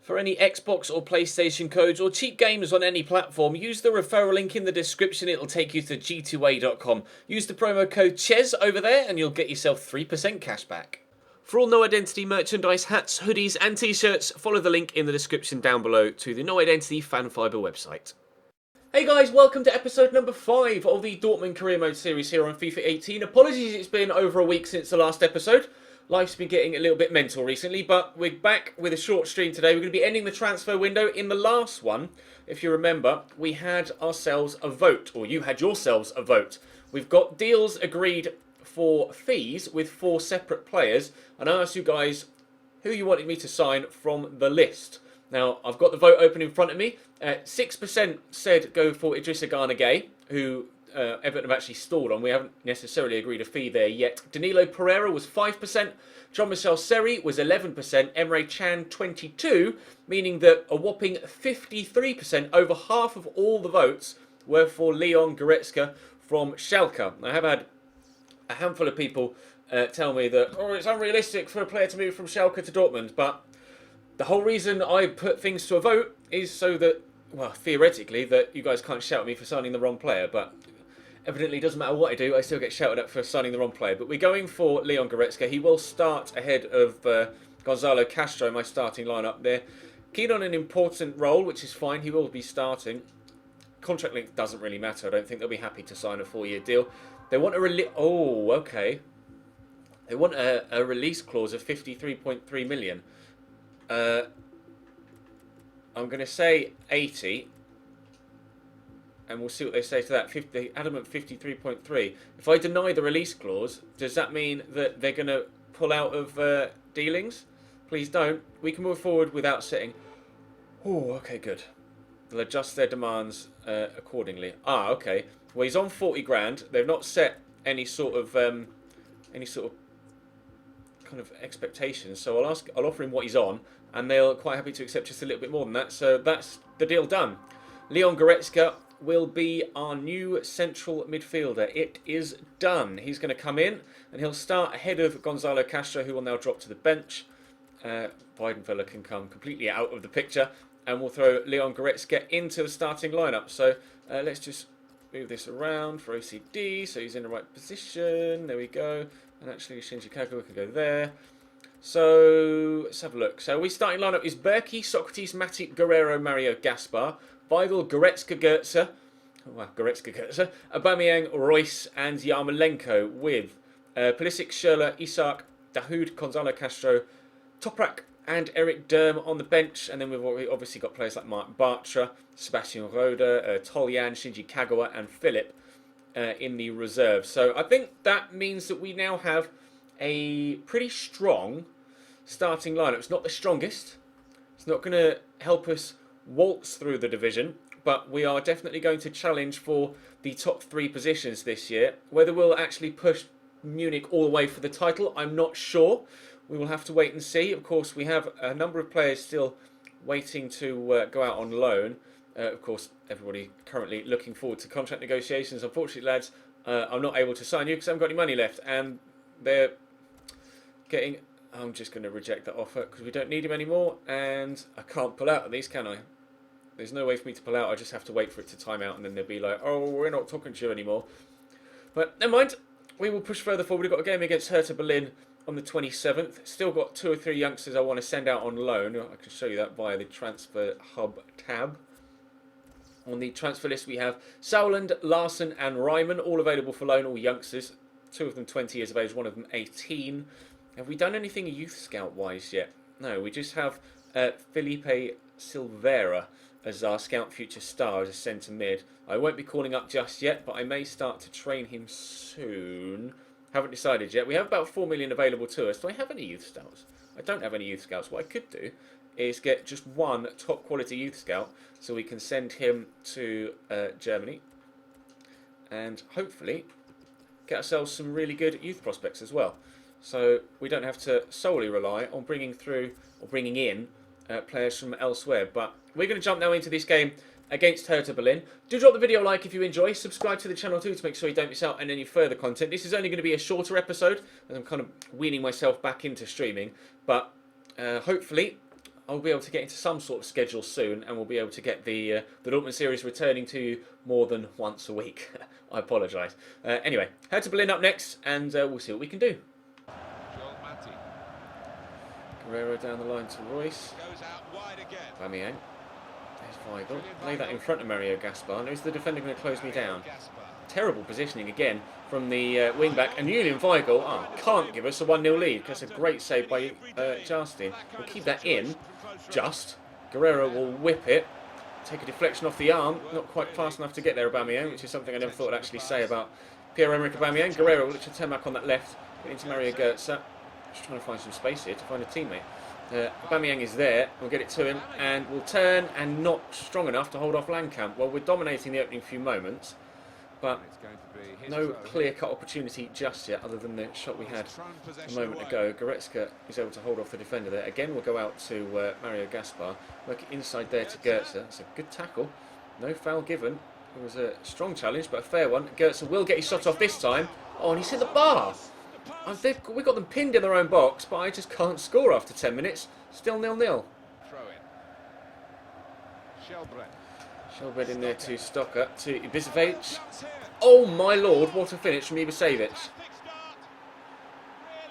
For any Xbox or PlayStation codes or cheap games on any platform, use the referral link in the description. It'll take you to g2a.com. Use the promo code CHES over there and you'll get yourself 3% cash back. For all No Identity merchandise, hats, hoodies and t-shirts, follow the link in the description down below to the No Identity Fan Fibre website. Hey guys, welcome to episode number 5 of the Dortmund Career Mode series here on FIFA 18. Apologies, it's been over a week since the last episode. Life's been getting a little bit mental recently, but we're back with a short stream today. We're going to be ending the transfer window. In the last one, if you remember, we had ourselves a vote, or you had yourselves a vote. We've got deals agreed for fees with 4 separate players, and I asked you guys who you wanted me to sign from the list. Now, I've got the vote open in front of me. 6% said go for Idrissa Gana Gueye, who Everton have actually stalled on. We haven't necessarily agreed a fee there yet. Danilo Pereira was 5%. Jean-Michel Seri was 11%. Emre Can 22%, meaning that a whopping 53%, over half of all the votes, were for Leon Goretzka from Schalke. I have had a handful of people tell me that, it's unrealistic for a player to move from Schalke to Dortmund, but the whole reason I put things to a vote is so that, well, theoretically, that you guys can't shout at me for signing the wrong player, but evidently it doesn't matter what I do, I still get shouted at for signing the wrong player. But we're going for Leon Goretzka. He will start ahead of Gonzalo Castro, my starting lineup there. Keen on an important role, which is fine. He will be starting. Contract length doesn't really matter. I don't think they'll be happy to sign a 4-year deal. They want a They want a release clause of 53.3 million. I'm going to say 80, and we'll see what they say to that. Adamant 53.3. If I deny the release clause, does that mean that they're going to pull out of dealings? Please don't. We can move forward without setting. Oh, okay, good. They'll adjust their demands accordingly. Okay. Well, he's on 40 grand. They've not set any sort of kind of expectations. So I'll offer him what he's on, and they're quite happy to accept just a little bit more than that. So that's the deal done. Leon Goretzka will be our new central midfielder. It is done. He's going to come in, and he'll start ahead of Gonzalo Castro, who will now drop to the bench. Weidenfeller can come completely out of the picture, and we'll throw Leon Goretzka into the starting lineup. So let's just move this around for OCD, so he's in the right position. There we go. And actually, Shinji Kagawa can go there. So let's have a look. So we starting lineup is Berkey, Socrates, Matip, Guerrero, Mario, Gaspar, Weigl, Goretzka, Goetze, Aubameyang, Royce, and Yarmolenko, with Pulisic, Schürrle, Isak, Dahoud, Gonzalo Castro, Toprak, and Eric Derm on the bench. And then we've obviously got players like Mark Bartra, Sebastian Rode, Toljan, Shinji Kagawa, and Philip in the reserve. So I think that means that we now have a pretty strong starting lineup. It's not the strongest. It's not going to help us waltz through the division, but we are definitely going to challenge for the top 3 positions this year. Whether we'll actually push Munich all the way for the title, I'm not sure. We will have to wait and see. Of course, we have a number of players still waiting to go out on loan. Of course, everybody currently looking forward to contract negotiations. Unfortunately, lads, I'm not able to sign you because I haven't got any money left, and they're getting... I'm just going to reject that offer because we don't need him anymore, and I can't pull out of these, can I? There's no way for me to pull out. I just have to wait for it to time out, and then they'll be like, oh, we're not talking to you anymore. But never mind. We will push further forward. We've got a game against Hertha Berlin on the 27th. Still got 2 or 3 youngsters I want to send out on loan. I can show you that via the Transfer Hub tab. On the transfer list, we have Sauland, Larson, and Ryman, all available for loan, all youngsters. 2 of them 20 years of age, 1 of them 18. Have we done anything youth scout-wise yet? No, we just have Felipe Silveira as our scout future star as a centre mid. I won't be calling up just yet, but I may start to train him soon. Haven't decided yet. We have about 4 million available to us. Do I have any youth scouts? I don't have any youth scouts. What I could do is get just 1 top quality youth scout so we can send him to Germany and hopefully get ourselves some really good youth prospects as well. So we don't have to solely rely on bringing in players from elsewhere. But we're going to jump now into this game against Hertha Berlin. Do drop the video a like if you enjoy. Subscribe to the channel too to make sure you don't miss out on any further content. This is only going to be a shorter episode as I'm kind of weaning myself back into streaming. But hopefully I'll be able to get into some sort of schedule soon, and we'll be able to get the Dortmund series returning to you more than once a week. I apologise. Anyway, Hertha Berlin up next, and we'll see what we can do. Guerrero down the line to Royce. Aubameyang. There's Weigl. Lay that in front of Mario Gaspar. Now is the defender going to close me down? Terrible positioning again from the wing back. And Julian Weigl can't give us a 1-0 lead. That's a great save by Justin. We'll keep that in. Just. Guerrero will whip it. Take a deflection off the arm. Not quite fast enough to get there, Aubameyang, which is something I never thought I'd actually say about Pierre-Emerick Aubameyang. Guerrero will look to turn back on that left. Get into Mario Götze. Just trying to find some space here to find a teammate. Aubameyang is there. We'll get it to him. And we'll turn and not strong enough to hold off Langkamp. Well, we're dominating the opening few moments. But no clear-cut opportunity just yet, other than the shot we had a moment ago. Goretzka is able to hold off the defender there. Again, we'll go out to Mario Gaspar. Work inside there to Götze. That's a good tackle. No foul given. It was a strong challenge, but a fair one. Götze will get his shot off this time. Oh, and he's hit the bar. We got them pinned in their own box, but I just can't score after 10 minutes. Still 0-0. Shelbred in there to Stocker, to Ibisevic. Oh my lord, what a finish from Ibisevic.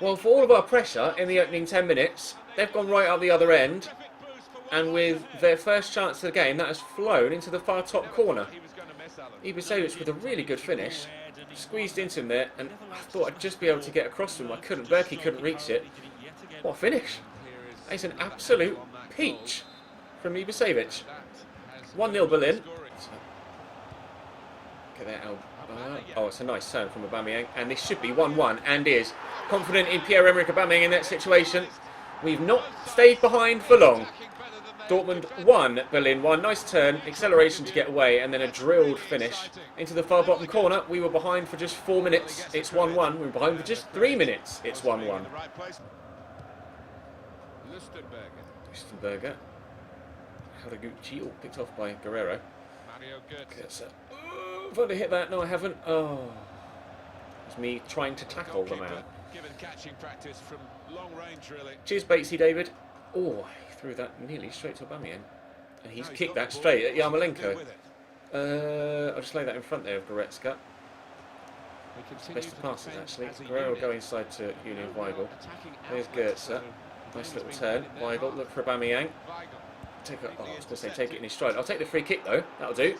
Well, for all of our pressure in the opening 10 minutes, they've gone right out the other end. And with their first chance of the game, that has flown into the far top corner. Ibisevic with a really good finish. Squeezed into him there, and I thought I'd just be able to get across to him. I couldn't. Berkey couldn't reach it. What a finish. It's an absolute peach from Ibisevic. 1-0 Berlin. Get that out. Oh, it's a nice turn from Aubameyang, and this should be 1-1, and is. Confident in Pierre-Emerick Aubameyang in that situation. We've not stayed behind for long. Dortmund 1, Berlin 1. Nice turn, acceleration to get away, and then a drilled finish into the far bottom corner. We were behind for just 4 minutes. It's 1-1. We were behind for just 3 minutes. It's 1-1. Lichtenberger. Haraguchi, all picked off by Guerrero. Have I hit that? No, I haven't. Oh, it's me trying to tackle the man. Cheers, Batesy David. Oh, he threw that nearly straight to Aubameyang, and he's kicked that straight at Yarmolenko. I'll just lay that in front there of Goretzka. Best of passes actually. Guerrero will go inside to Julian Weigl. There's Götze. Nice little turn. Weigl, look for Aubameyang. I was going to say take it in his stride. I'll take the free kick though. That'll do.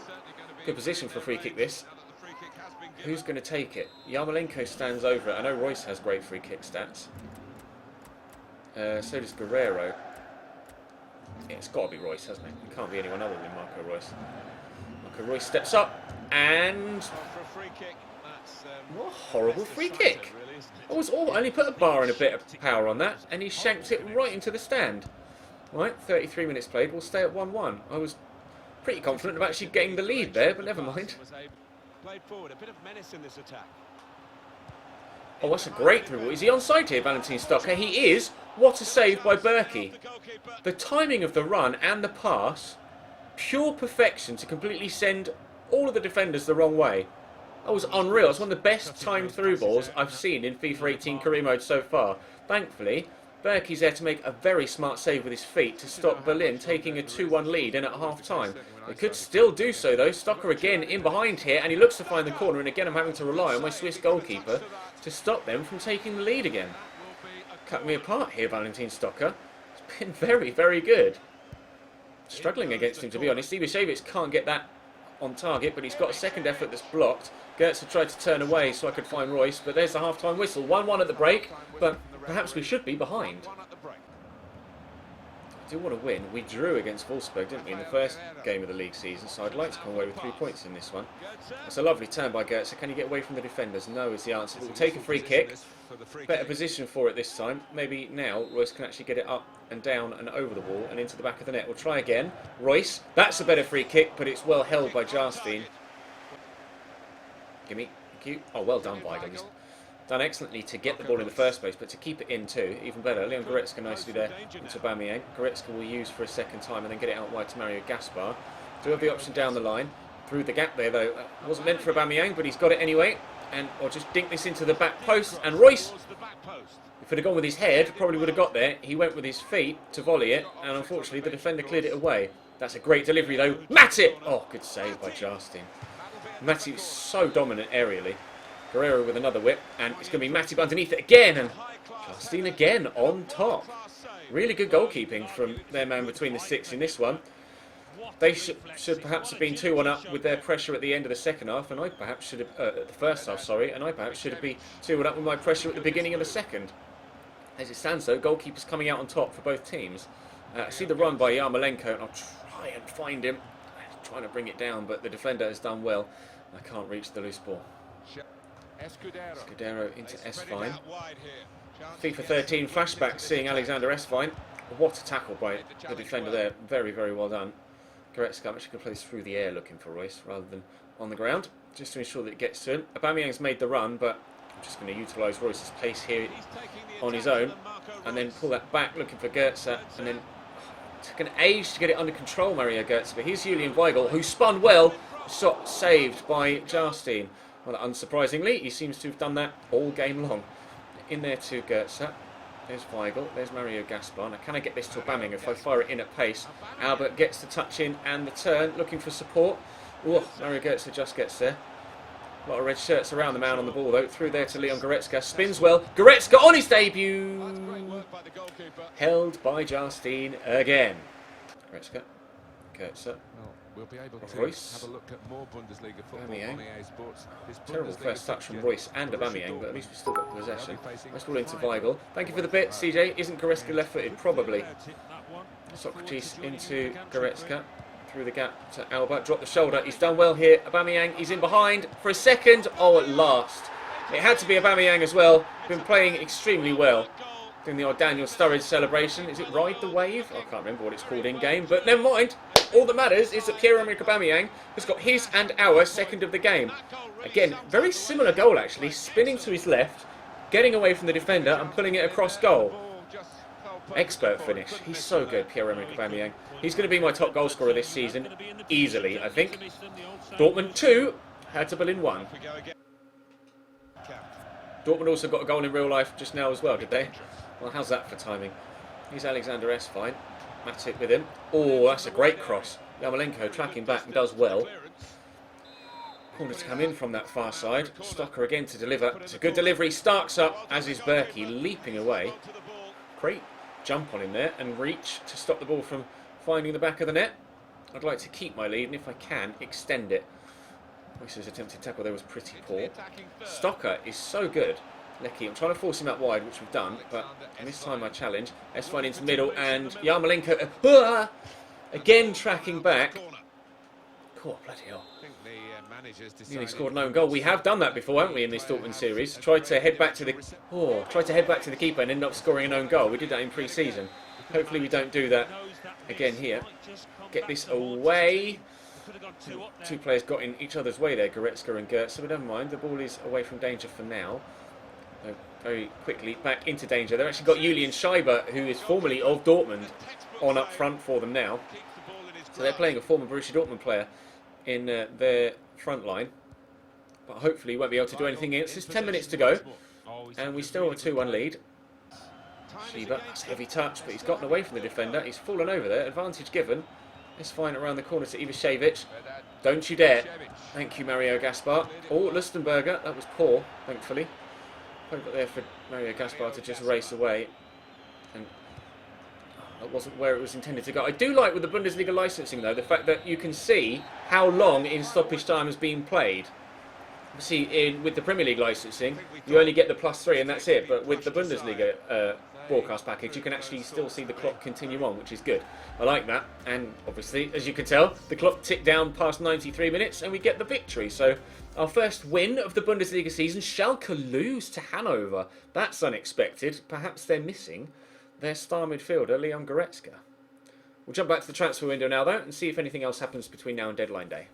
Good position for a free kick this. Who's going to take it? Yarmolenko stands over it. I know Royce has great free kick stats. So does Guerrero. Yeah, it's got to be Royce, hasn't it? It can't be anyone other than Marco Royce. Marco Royce steps up and... what a horrible free kick. I only put a bar and a bit of power on that, and he shanked it right into the stand. Right, 33 minutes played. We'll stay at 1-1. I was pretty confident of actually getting the lead there, but never mind. Oh, that's a great through. Is he onside here, Valentin Stocker? He is. What a save by Berkey. The timing of the run and the pass, pure perfection to completely send all of the defenders the wrong way. That was unreal. It's one of the best timed through balls I've seen in FIFA 18 career mode so far. Thankfully, Berkey's there to make a very smart save with his feet to stop Berlin taking a 2-1 lead in at half-time. They could still do so though. Stocker again in behind here, and he looks to find the corner, and again I'm having to rely on my Swiss goalkeeper to stop them from taking the lead again. Cut me apart here, Valentin Stocker. It's been very, very good. Struggling against him, to be honest. Ibisevic can't get that on target, but he's got a second effort that's blocked. Götze tried to turn away so I could find Royce, but there's the half-time whistle. 1-1 at the break, but perhaps we should be behind. I do want to win. We drew against Wolfsburg, didn't we, in the first game of the league season, so I'd like to come away with 3 points in this one. That's a lovely turn by Götze. Can he get away from the defenders? No is the answer. We'll take a free kick. Better position for it this time. Maybe now Royce can actually get it up and down and over the wall and into the back of the net. We'll try again. Royce. That's a better free kick, but it's well held by Jarstein. Gimme. Thank you. Oh, well done, Weigl. He's done excellently to get the ball in the first place, but to keep it in too, even better. Leon Goretzka nicely there into Aubameyang. Goretzka will use for a second time and then get it out wide to Mario Gaspar. Do have the option down the line. Through the gap there, though. Wasn't meant for Aubameyang, but he's got it anyway. And I'll just dink this into the back post. And Royce, If he'd have gone with his head, probably would have got there. He went with his feet to volley it, and unfortunately the defender cleared it away. That's a great delivery though. Matip! Oh, good save by Justin. Matip is so dominant aerially. Guerrero with another whip, and it's going to be Matip underneath it again, and Justin again on top. Really good goalkeeping from their man between the sticks in this one. They should perhaps have been 2-1 up with their pressure at the end of the second half, and I perhaps should have at the first half, sorry, and I perhaps should have been 2-1 up with my pressure at the beginning of the second. As it stands, though, goalkeepers coming out on top for both teams. I see the run by Yarmolenko, and I'll try and find him. I'm trying to bring it down, but the defender has done well. I can't reach the loose ball. Escudero into Ep5. FIFA 13 flashback, seeing Alexander Ep5. What a tackle by the defender there. Very, very well done. Goretzka actually could play this through the air looking for Royce rather than on the ground, just to ensure that it gets to him. Aubameyang's made the run, but I'm just going to utilise Royce's pace here on his own, and then pull that back looking for Goetze, and then took an age to get it under control, Mario Goetze. But here's Julian Weigl, who spun well, shot saved by Jarstein. Well, unsurprisingly, he seems to have done that all game long. In there to Goetze. There's Weigl, there's Mario Gaspar. Now, can I get this to Aubameyang if I fire it in at pace? Albert gets the touch in and the turn, looking for support. Oh, Mario Goetze just gets there. A lot of red shirts around the man on the ball, though. Through there to Leon Goretzka. Spins well. Goretzka on his debut. Held by Jarstein again. Goretzka. Goetze. We'll be able to Royce. have a look at more Bundesliga football on EA Sports. Terrible first touch from Royce and Aubameyang, but at least we've still got possession. Let's ball into Weigl. Thank you for the bit, CJ. Isn't Goretzka left-footed? Probably. Socrates into Goretzka. Through the gap to Albert. Drop the shoulder. He's done well here. Aubameyang, he's in behind for a second. Oh, at last. It had to be Aubameyang as well. Been playing extremely well. Doing the old Daniel Sturridge celebration. Is it Ride the Wave? I can't remember what it's called in-game, but never mind. All that matters is that Pierre-Emerick Aubameyang has got his and our second of the game. Again, very similar goal actually. Spinning to his left, getting away from the defender and pulling it across goal. Expert finish. He's so good, Pierre-Emerick Aubameyang. He's going to be my top goal scorer this season. Easily, I think. Dortmund 2, Hertha Berlin 1. Dortmund also got a goal in real life just now as well, did they? Well, how's that for timing? Here's Alexander Ep5. Matip with him. Oh, that's a great cross. Yarmolenko tracking back and does well. Corner to come in from that far side. Stocker again to deliver. It's a good delivery. Starks up, as is Berkey, leaping away. Great jump on him there and reach to stop the ball from finding the back of the net. I'd like to keep my lead and if I can, extend it. Royce's attempted tackle there was pretty poor. Stocker is so good. Lecky, I'm trying to force him out wide, which we've done, but this time I challenge. Ep5 into the middle, and Yarmolenko again tracking back. Cool, bloody hell. Nearly scored an own goal. We have done that before, haven't we, in this Dortmund series? Tried to head back to the keeper and ended up scoring an own goal. We did that in pre-season. Hopefully we don't do that again here. Get this away. Two players got in each other's way there, Goretzka and Goetze, but never mind. The ball is away from danger for now. Very quickly back into danger. They've actually got Julian Scheiber, who is formerly of Dortmund, on up front for them now. So they're playing a former Borussia Dortmund player in their front line. But hopefully won't be able to do anything against. There's 10 minutes to go. And we still have a 2-1 lead. Scheiber, that's a heavy touch, but he's gotten away from the defender. He's fallen over there. Advantage given. Let's find it around the corner to Ivašević. Don't you dare. Thank you, Mario Gaspar. Oh, Lustenberger. That was poor, thankfully. Hope it there for Mario Gaspar to just race away. And that wasn't where it was intended to go. I do like with the Bundesliga licensing, though, the fact that you can see how long in stoppage time has been played. See, with the Premier League licensing, you only get the +3 and that's it. But with the Bundesliga broadcast package, you can actually still see the clock continue on, which is good. I like that. And obviously, as you can tell, the clock ticked down past 93 minutes and we get the victory. So our first win of the Bundesliga season. Schalke lose to Hanover. That's unexpected. Perhaps they're missing their star midfielder, Leon Goretzka. We'll jump back to the transfer window now, though, and see if anything else happens between now and deadline day.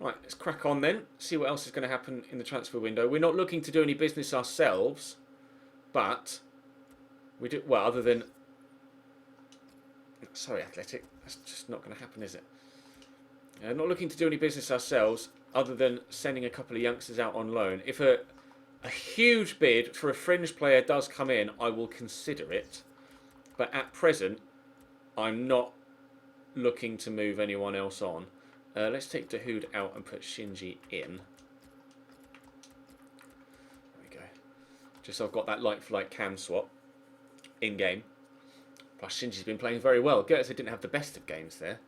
Right, let's crack on then. See what else is going to happen in the transfer window. We're not looking to do any business ourselves, but we do, well, other than... Sorry, Athletic. That's just not going to happen, is it? Not looking to do any business ourselves, other than sending a couple of youngsters out on loan. If a a huge bid for a fringe player does come in, I will consider it. But at present, I'm not looking to move anyone else on. Let's take Dahoud out and put Shinji in. There we go. Just so I've got that like-for-like cam swap in-game. Plus, Shinji's been playing very well. Goetze didn't have the best of games there.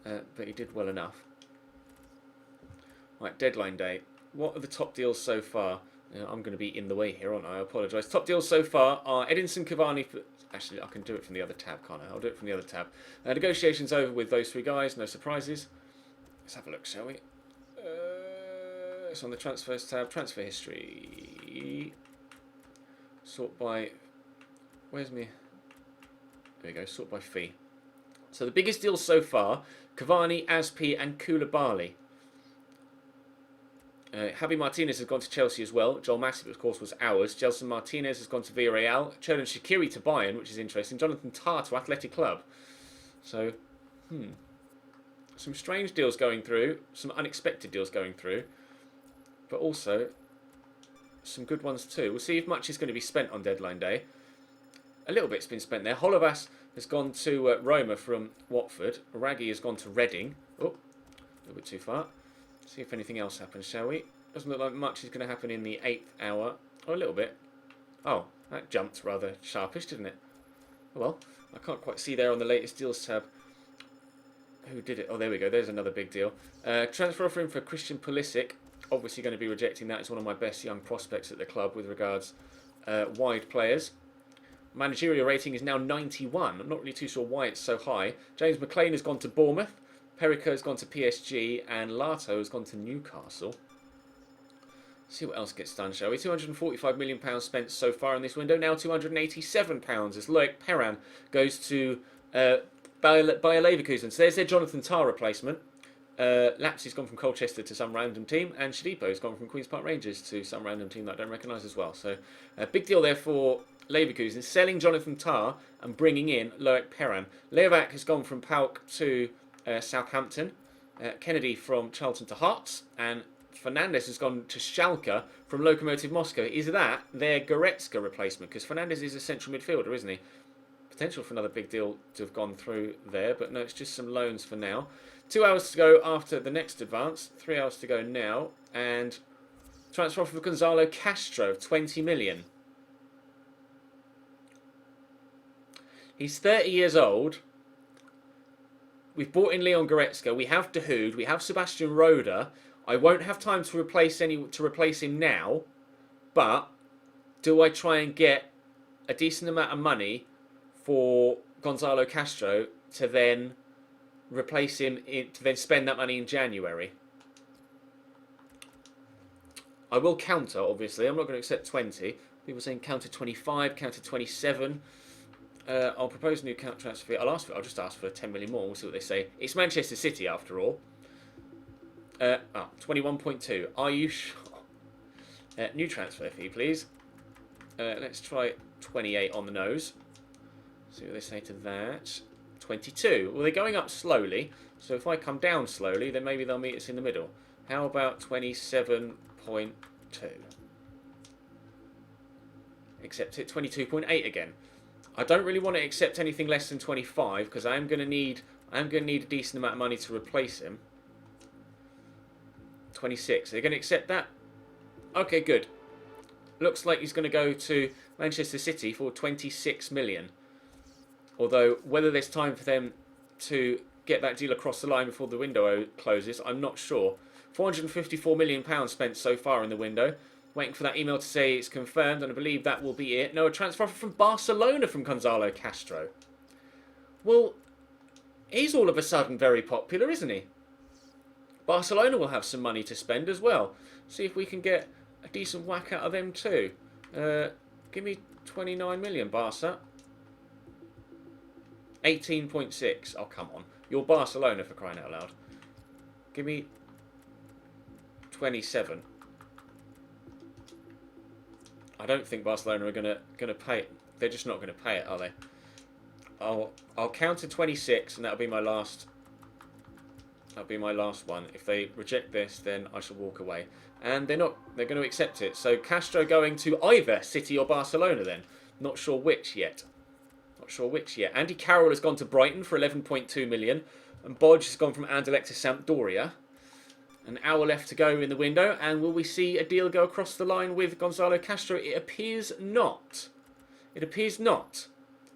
But he did well enough. Right, deadline day. What are the top deals so far? I'm going to be in the way here, aren't I? I apologise. Top deals so far are Edinson Cavani. Actually, I can do it from the other tab, can't I? I'll do it from the other tab. Negotiations over with those three guys. No surprises. Let's have a look, shall we? It's on the transfers tab. Transfer history. Sort by... Where's me? There we go. Sort by fee. So the biggest deals so far, Cavani, Aspi and Koulibaly. Javi Martinez has gone to Chelsea as well. Joel Matip, of course, was ours. Gelson Martinez has gone to Villarreal. Xherdan Shaqiri to Bayern, which is interesting. Jonathan Tah to Athletic Club. So, some strange deals going through. Some unexpected deals going through. But also, some good ones too. We'll see if much is going to be spent on deadline day. A little bit's been spent there. Holovas has gone to Roma from Watford. Raggi has gone to Reading. Oh, a little bit too far. See if anything else happens, shall we? Doesn't look like much is going to happen in the 8th hour. Oh, a little bit. Oh, that jumped rather sharpish, didn't it? Oh, well, I can't quite see there on the latest deals tab. Who did it? Oh, there we go. There's another big deal. Transfer offering for Christian Pulisic. Obviously going to be rejecting that. It's one of my best young prospects at the club with regards wide players. Managerial rating is now 91. I'm not really too sure why it's so high. James McLean has gone to Bournemouth. Perico has gone to PSG and Lato has gone to Newcastle. See what else gets done, shall we? £245 million spent so far in this window. Now £287 as Loic Perrin goes to Bayer Leverkusen. So there's their Jonathan Tah replacement. Lapsey's gone from Colchester to some random team. And Shadipo's gone from Queen's Park Rangers to some random team that I don't recognise as well. So a big deal there for Leverkusen. Selling Jonathan Tah and bringing in Loic Perrin. Levac has gone from Pauk to... Southampton, Kennedy from Charlton to Hearts, and Fernandez has gone to Schalke from Lokomotiv Moscow. Is that their Goretzka replacement? Because Fernandez is a central midfielder, isn't he? Potential for another big deal to have gone through there, but no, it's just some loans for now. 2 hours to go after the next advance, 3 hours to go now, and transfer offer for Gonzalo Castro of 20 million. He's 30 years old. We've bought in Leon Goretzka. We have Dahoud. We have Sebastian Roda. I won't have time to replace him now. But do I try and get a decent amount of money for Gonzalo Castro to then replace him to then spend that money in January? I will counter, obviously. I'm not going to accept 20. People saying counter 25, counter 27. I'll propose a new transfer fee. I'll just ask for 10 million more. We'll see what they say. It's Manchester City after all. 21.2. Are you sure? New transfer fee, please. Let's try 28 on the nose. See what they say to that. 22. Well, they're going up slowly. So if I come down slowly, then maybe they'll meet us in the middle. How about 27.2? Accept it. 22.8 again. I don't really want to accept anything less than 25 because I am going to need a decent amount of money to replace him. 26. They're going to accept that? Okay, good. Looks like he's going to go to Manchester City for 26 million. Although whether there's time for them to get that deal across the line before the window closes, I'm not sure. £454 million spent so far in the window. Waiting for that email to say it's confirmed, and I believe that will be it. No, a transfer offer from Barcelona from Gonzalo Castro. Well, he's all of a sudden very popular, isn't he? Barcelona will have some money to spend as well. See if we can get a decent whack out of them too. Give me 29 million, Barca. 18.6. Oh, come on. You're Barcelona, for crying out loud. Give me 27. I don't think Barcelona are gonna pay it. They're just not going to pay it, are they? I'll counter 26, and that'll be my last That'll be my last one. If they reject this, then I shall walk away. And they're not. They're going to accept it. So Castro going to either City or Barcelona then. Not sure which yet. Not sure which yet. Andy Carroll has gone to Brighton for 11.2 million. And Bodge has gone from Anderlecht to Sampdoria. An hour left to go in the window. And will we see a deal go across the line with Gonzalo Castro? It appears not. It appears not.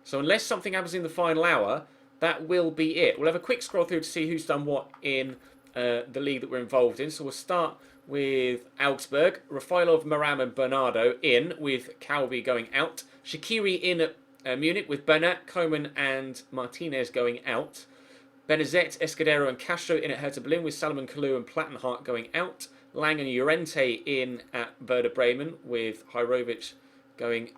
So unless something happens in the final hour, that will be it. We'll have a quick scroll through to see who's done what in the league that we're involved in. So we'll start with Augsburg. Rafailov, Maram and Bernardo in, with Calvi going out. Shaqiri in at Munich with Bernat, Koeman and Martinez going out. Benazet, Escudero and Castro in at Hertha Berlin, with Salomon Kalou and Plattenhardt going out. Lang and Llorente in at Werder Bremen, with Hirovic going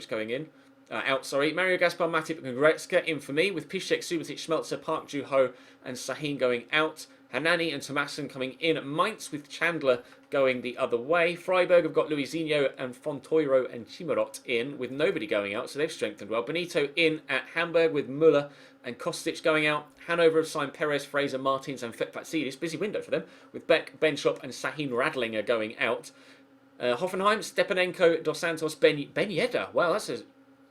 going in. Out. Mario Gaspar, Matip and Goretzka in for me, with Piszczek, Subotic, Schmelzer, Park Ju-ho and Sahin going out. Hanani and Tomasson coming in at Mainz, with Chandler going the other way. Freiburg have got Luizinho and Fontoiro and Chimarot in, with nobody going out, so they've strengthened well. Benito in at Hamburg, with Müller and Kostic going out. Hanover have signed Perez, Fraser, Martins and Fatsidis. Busy window for them, with Beck, Benchop and Sahin Radlinger going out. Hoffenheim, Stepanenko, Dos Santos, Ben Yedder. Wow, that's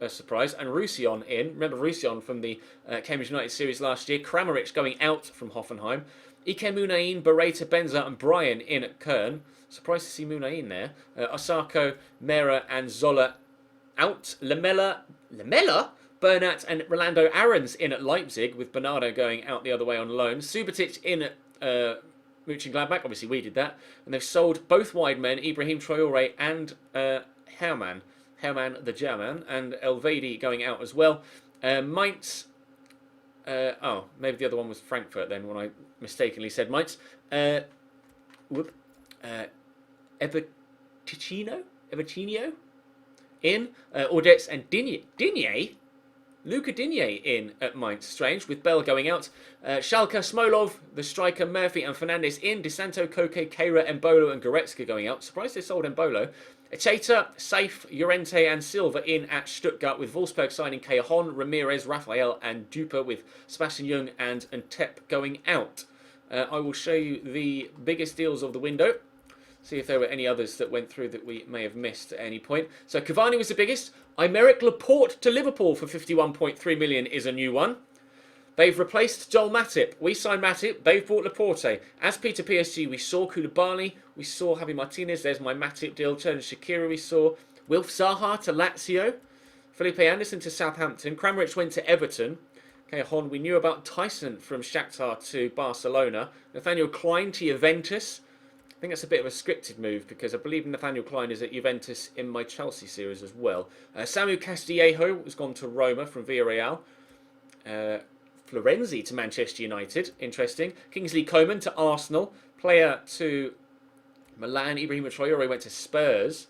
a surprise. And Roussillon in. Remember Roussillon from the Cambridge United series last year. Kramaric going out from Hoffenheim. Ike Munain, Barreta, Benza and Bryan in at Köln. Surprised to see Munain there. Osako, Mera and Zola out. Lamella, Bernat and Rolando Aarons in at Leipzig, with Bernardo going out the other way on loan. Subotic in at Mönchengladbach. Obviously we did that. And they've sold both wide men, Ibrahim Traore and Hermann the German, and Elvedi going out as well. Mainz. Maybe the other one was Frankfurt then, when I mistakenly said Mainz. Evertinho in. Audets and Digne. Luca Digne in at Mainz. Strange, with Bell going out. Schalke, Smolov, the striker, Murphy and Fernandes in. DeSanto, Koke, Keira, Embolo and Goretzka going out. Surprised they sold Embolo. Cheta, Safe, Llorente and Silva in at Stuttgart, with Wolfsburg signing Cajon, Ramirez, Raphael and Duper, with Sebastian Jung and Antep going out. I will show you the biggest deals of the window. See if there were any others that went through that we may have missed at any point. So Cavani was the biggest. Aymeric Laporte to Liverpool for 51.3 million is a new one. They've replaced Joel Matip. We signed Matip. They've bought Laporte. As Peter PSG, we saw Koulibaly. We saw Javi Martinez. There's my Matip deal. Turner Shaqiri we saw. Wilf Zaha to Lazio. Felipe Anderson to Southampton. Kramaric went to Everton. Cajon, we knew about. Tyson from Shakhtar to Barcelona. Nathaniel Klein to Juventus. I think that's a bit of a scripted move, because I believe Nathaniel Klein is at Juventus in my Chelsea series as well. Samu Castillejo has gone to Roma from Villarreal. Florenzi to Manchester United. Interesting. Kingsley Coman to Arsenal. Player to Milan. Ibrahim Traore went to Spurs.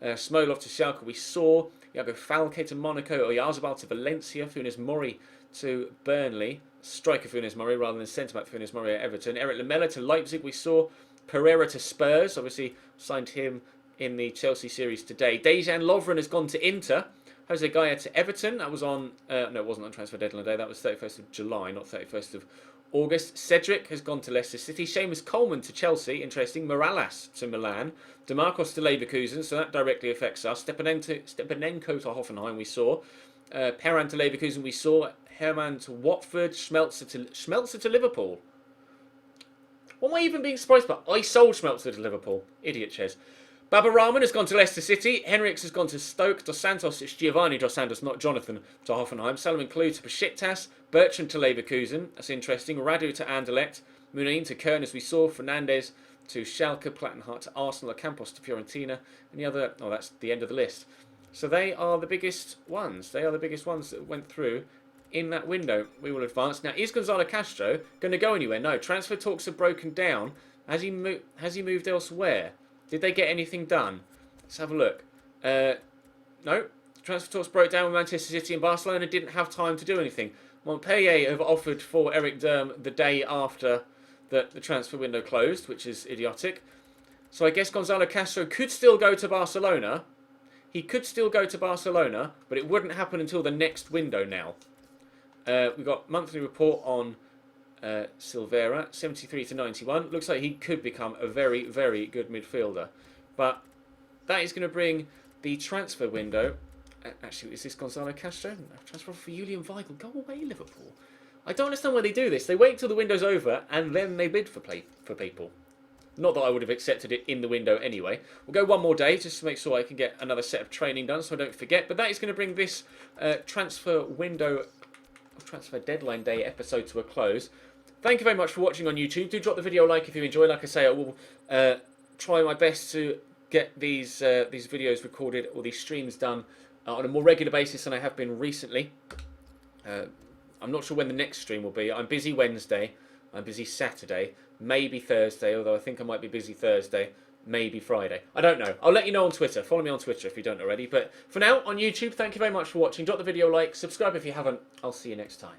Smolov to Schalke we saw. Iago Falque to Monaco. Oyarzabal to Valencia. Funes Mori to Burnley. Striker Funes Mori rather than centre-back Funes Mori at Everton. Eric Lamela to Leipzig we saw. Pereira to Spurs. Obviously signed him in the Chelsea series today. Dejan Lovren has gone to Inter. Jose Gaya to Everton. That was on... no, it wasn't on transfer deadline day. That was 31st of July, not 31st of August. Cedric has gone to Leicester City. Seamus Coleman to Chelsea. Interesting. Morales to Milan. DeMarcos to Leverkusen. So that directly affects us. Stepanenko to Hoffenheim we saw. Perrin to Leverkusen we saw. Hermann to Watford. Schmelzer to Liverpool. What am I even being surprised about? I sold Schmelzer to Liverpool. Idiot, Ches. Baba Rahman has gone to Leicester City. Henriks has gone to Stoke. Dos Santos, it's Giovanni Dos Santos, not Jonathan, to Hoffenheim. Salomon Kalou to Besiktas. Bertrand to Leverkusen. That's interesting. Radu to Anderlecht. Munain to Köln, as we saw. Fernandes to Schalke. Plattenhardt to Arsenal. Campos to Fiorentina. And the other... Oh, that's the end of the list. So they are the biggest ones. They are the biggest ones that went through in that window. We will advance. Now, is Gonzalo Castro going to go anywhere? No. Transfer talks have broken down. Has he moved elsewhere? Did they get anything done? Let's have a look. No. Transfer talks broke down with Manchester City and Barcelona. Didn't have time to do anything. Montpellier have offered for Eric Durm the day after the transfer window closed, which is idiotic. So I guess Gonzalo Castro could still go to Barcelona. He could still go to Barcelona, but it wouldn't happen until the next window now. We've got monthly report on Silvera, 73 to 91. Looks like he could become a very, very good midfielder. But that is going to bring the transfer window. Actually, is this Gonzalo Castro? No, transfer for Julian Weigl. Go away, Liverpool. I don't understand why they do this. They wait till the window's over and then they bid for people. Not that I would have accepted it in the window anyway. We'll go one more day just to make sure I can get another set of training done so I don't forget. But that is going to bring this transfer deadline day episode to a close. Thank you very much for watching on YouTube. Do drop the video a like if you enjoy. Like I say, I will try my best to get these videos recorded or these streams done on a more regular basis than I have been recently. I'm not sure when the next stream will be. I'm busy Wednesday. I'm busy Saturday. Maybe Thursday, although I think I might be busy Thursday. Maybe Friday. I don't know. I'll let you know on Twitter. Follow me on Twitter if you don't already. But for now, on YouTube, thank you very much for watching. Drop the video a like. Subscribe if you haven't. I'll see you next time.